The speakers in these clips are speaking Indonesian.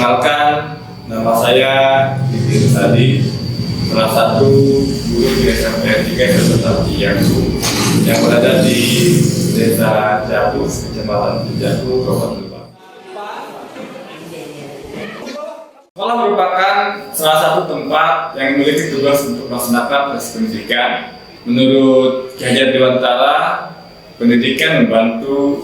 Perkenalkan, nama saya Didi Tadi, salah satu guru di SMP 3 Serta Cijaku yang berada di Desa Jatuh, Kecamatan Cijaku, Kabupaten Lebak. Sekolah merupakan salah satu tempat yang memiliki tugas untuk melaksanakan proses pendidikan. Menurut Ki Hajar Dewantara, pendidikan membantu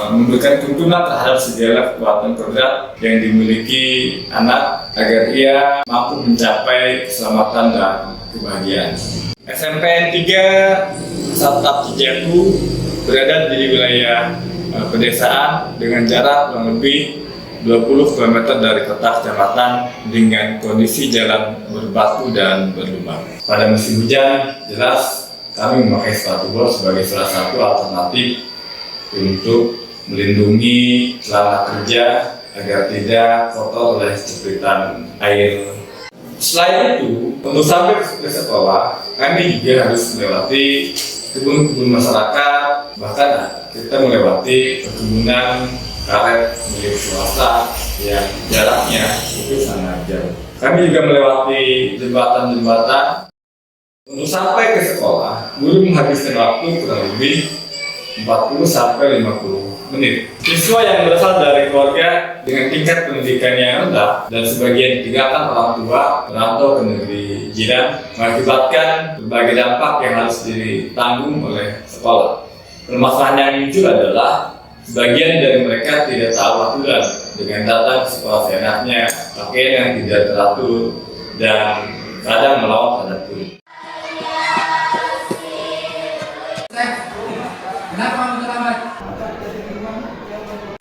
memberikan tuntunan terhadap segala kekuatan kodrat yang dimiliki anak agar ia mampu mencapai keselamatan dan kebahagiaan. SMPN 3 Satap Cijaku berada di wilayah pedesaan dengan jarak kurang lebih 20 km dari kota kecamatan dengan kondisi jalan berbatu dan berlubang. Pada musim hujan, jelas kami memakai sepatu bot sebagai salah satu alternatif untuk melindungi celana kerja agar tidak kotor oleh cepitan air. Selain itu, untuk sampai ke sekolah, kami juga harus melewati kebun-kebun masyarakat, bahkan kita melewati perkebunan karet milik swasta yang jaraknya itu sangat jauh. Kami juga melewati jembatan-jembatan. Untuk sampai ke sekolah, guru menghabiskan waktu kurang lebih 40-50 menit. Siswa yang berasal dari keluarga dengan tingkat pendidikan yang rendah dan sebagian ditinggalkan orang tua merantau ke negeri jiran mengakibatkan berbagai dampak yang harus ditanggung oleh sekolah. Permasalahan yang muncul adalah sebagian dari mereka tidak tahu aturan dengan datang ke sekolah seenaknya, pakaian yang tidak teratur, dan kadang melawan aturan.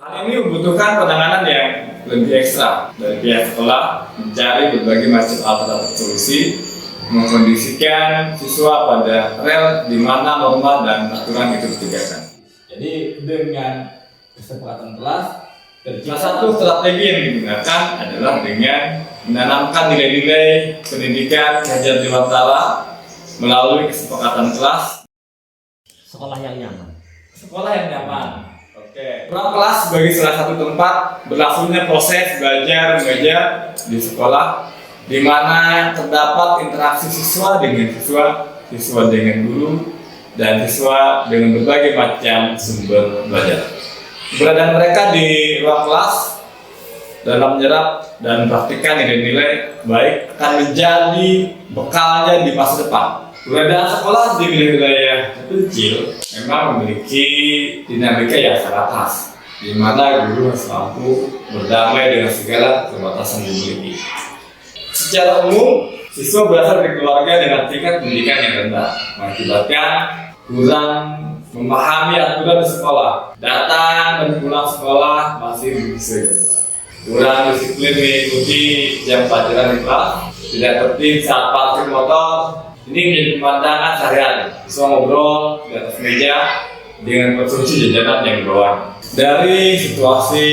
Hal ini membutuhkan penanganan yang lebih ekstra dari pihak sekolah, mencari berbagai macam alternatif solusi, mengkondisikan siswa pada rel di mana norma dan aturan itu ditegakkan. Jadi dengan kesepakatan kelas, salah satu strategi yang digunakan adalah dengan menanamkan nilai-nilai pendidikan Ki Hajar Dewantara melalui kesepakatan kelas. Sekolah yang nyaman. Sekolah yang nyaman. Oke. Ruang kelas sebagai salah satu tempat berlangsungnya proses belajar mengajar di sekolah, di mana terdapat interaksi siswa dengan siswa, siswa dengan guru, dan siswa dengan berbagai macam sumber belajar. Keberadaan mereka di ruang kelas dalam menyerap dan praktikkan nilai-nilai baik akan menjadi bekalnya di masa depan. Keberadaan sekolah di wilayah kecil memang memiliki dinamika yang sangat khas, di mana guru harus mampu berdamai dengan segala keterbatasan yang dimiliki. Secara umum, siswa berasal dari keluarga dengan tingkat pendidikan yang rendah, mengakibatkan kurang memahami aturan di sekolah, datang dan pulang sekolah masih bisa kurang disiplin mengikuti jam pelajaran di kelas, tidak tertib saat parkir motor. Ini menjadi pemandangan sehari-hari. Siswa ngobrol di atas meja dengan konsumsi jajanan yang bawaan. Dari situasi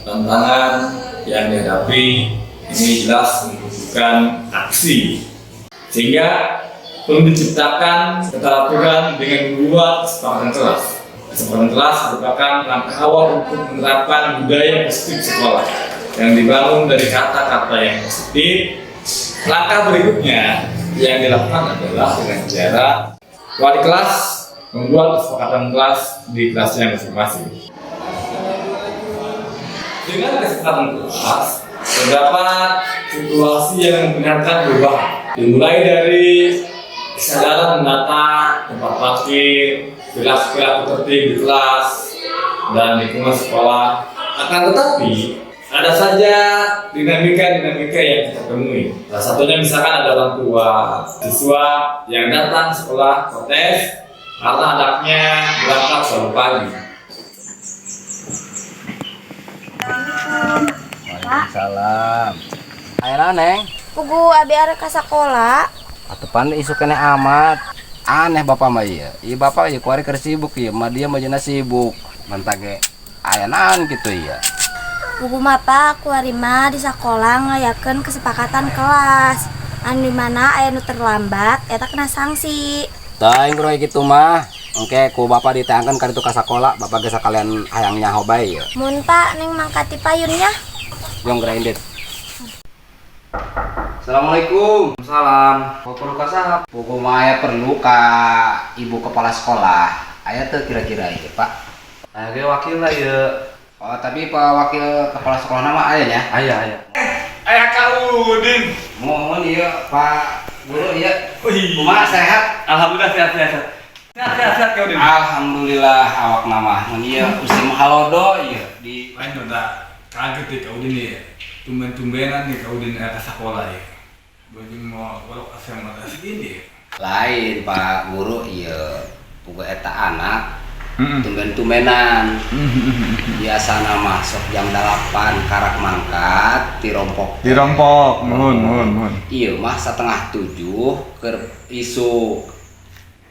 tantangan yang dihadapi, ini jelas membutuhkan aksi, sehingga perlu diciptakan keteraturan dengan membuat kesepakatan kelas. Kesepakatan kelas merupakan langkah awal untuk menerapkan budaya positif sekolah yang dibangun dari kata-kata yang positif. Langkah berikutnya yang dilakukan adalah dengan cara wali kelas membuat kesepakatan kelas di kelasnya masing-masing. Dengan kesepakatan kelas, terdapat situasi yang membenarkan perubahan, dimulai dari kesadaran menata tempat parkir, perilaku tertib di kelas dan lingkungan sekolah. Akan tetapi ada saja dinamika yang kita temui. Salah satunya misalkan ada orang tua siswa yang datang sekolah protes karena anaknya berangkat selalu pagi. Waalaikumsalam. Ayo neng. Pugu abi arek ka sakola. Atupan isu kene amat. Aneh bapak mah iya. Iya bapak iya kuari keur sibuk iya. Mah dia mah sibuk. Mentage ayanan gitu iya. Pugu mapa aku harima di sakola ngayakeun kesepakatan kelas. Anu dimana aya nu terlambat eta kena sanksi. Tah ingro kitu mah. Engke ku bapak ditayangkeun ka ditu ka sakola, bapak ge sakalian hayang nyaho bae ya. Mun pak ning mangkat ti payunnya. Jong grinded. Assalamualaikum. Salam. Perlu ka sahab? Pokok maya perlu ka ibu kepala sekolah. Aya teu kira-kira ieu, Pak? Age wakil lah ya. Oh, tapi Pak Wakil Kepala Sekolah nama aya nya? Aya. Ayah kau Udin. Mohon ieu Pak Guru ieu. Wih. Kumaha sehat? Alhamdulillah sehat. Sehat kau Udin. Alhamdulillah awak nama. Mun ieu musim halodo ieu di Lain udah kaget ya kau Udin ya. Tumben-tumbenan nih kau Udin ke sekolah ya. Bagi mau kalau SMA segini. lain Pak Guru ieu. Puga eta anak tumben-tumbenan. Biasa nama sok jam 8 karak mangkat tirompok. Mohon. Iya mah setengah 7 keur isuk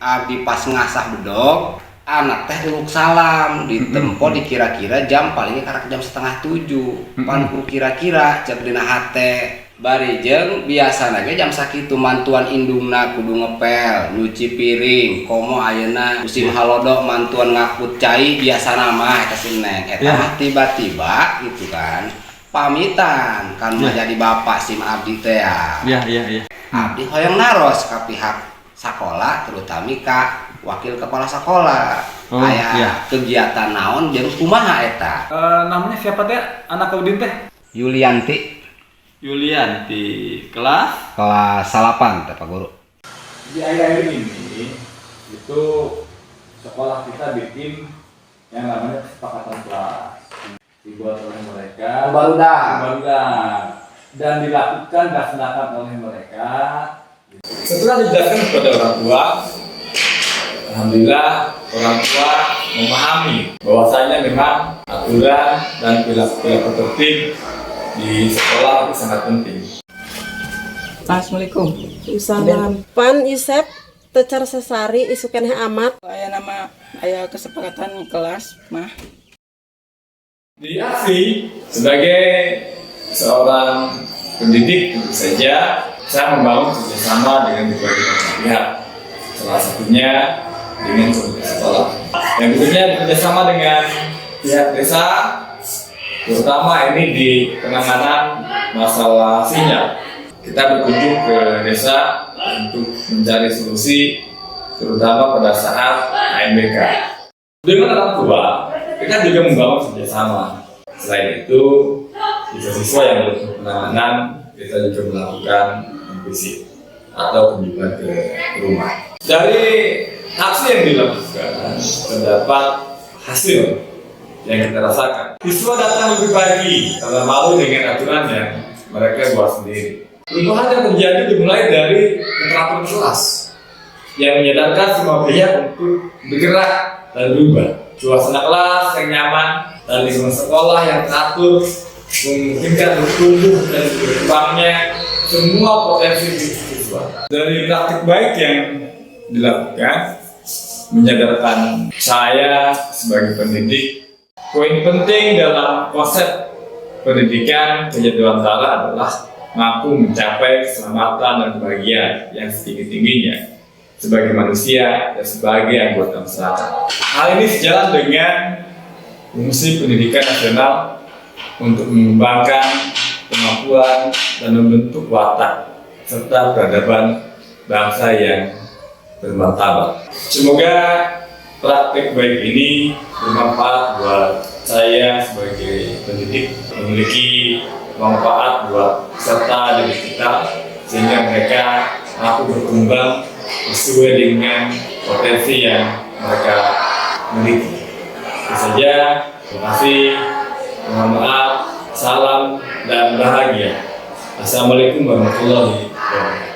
abdi pas ngasah bedog anak teh uluk salam ditempo dikira-kira jam palingnya karak jam setengah 7 pan ku kira-kira cek dina hate bari jeung biasana ge jam sakitu mantuan indungna kudu ngepel nyuci piring komo ayeuna musim halodo mantuan ngakut cai biasana mah eta si Neng eta mah tiba-tiba gitu kan pamitan kan mah jadi bapak sim abdi teh ya. Iya. Abdi hoyong naros ka pihak sekolah terutama ka wakil kepala sekolah. Aya kegiatan naon jeung kumaha eta? Namanya siapa teh? Anak kau Udin teh? Yulianti Yulianti, kelas kelas 8 teh Pak Guru. di akhir-akhir ini itu sekolah kita bikin yang namanya kesepakatan kelas dibuat oleh mereka Barudak dan dilaksanakan oleh mereka. Setelah dijelaskan kepada orang tua, alhamdulillah orang tua memahami bahwasanya memang aturan dan perilaku tertib di sekolah itu sangat penting. Assalamualaikum. Salam. Pan Isep tecar sesari isukan amat. Aya nama aya kesepakatan kelas mah. Di aksi sebagai seorang pendidik tentu saja saya membangun kerjasama dengan berbagai pihak. Salah satunya dengan komunitas sekolah. Yang berikutnya bekerjasama dengan pihak desa, terutama ini di penanganan masalah sinyal. Kita berkunjung ke desa untuk mencari solusi, terutama pada saat AMBK. Dengan orang tua, kita juga membangun kerjasama. Selain itu, siswa-siswa yang butuh penanganan, kita juga melakukan visit atau kunjungan ke rumah. Dari aksi yang dilakukan, terdapat hasil yang kita rasakan. Siswa datang lebih pagi karena malu dengan aturan yang mereka buat sendiri. Perubahan yang terjadi dimulai dari teratur kelas yang menyadarkan semua pihak untuk bergerak dan berubah. Suasana kelas yang nyaman dan lingkungan sekolah yang teratur memungkinkan bertumbuh dan berkembangnya semua potensi siswa. Dari praktik baik yang dilakukan, menyadarkan saya sebagai pendidik, poin penting dalam konsep pendidikan kejaduantara adalah mampu mencapai keselamatan dan kebahagiaan yang setinggi-tingginya sebagai manusia dan sebagai anggota masyarakat. Hal ini sejalan dengan fungsi pendidikan nasional untuk mengembangkan kemampuan dan membentuk watak serta peradaban bangsa yang bermartabat. Semoga praktik baik ini bermanfaat buat saya sebagai pendidik, memiliki manfaat buat peserta didik kita sehingga mereka mampu berkembang sesuai dengan potensi yang mereka miliki. Itu saja, terima kasih, mohon maaf, salam dan bahagia. Assalamualaikum warahmatullahi wabarakatuh.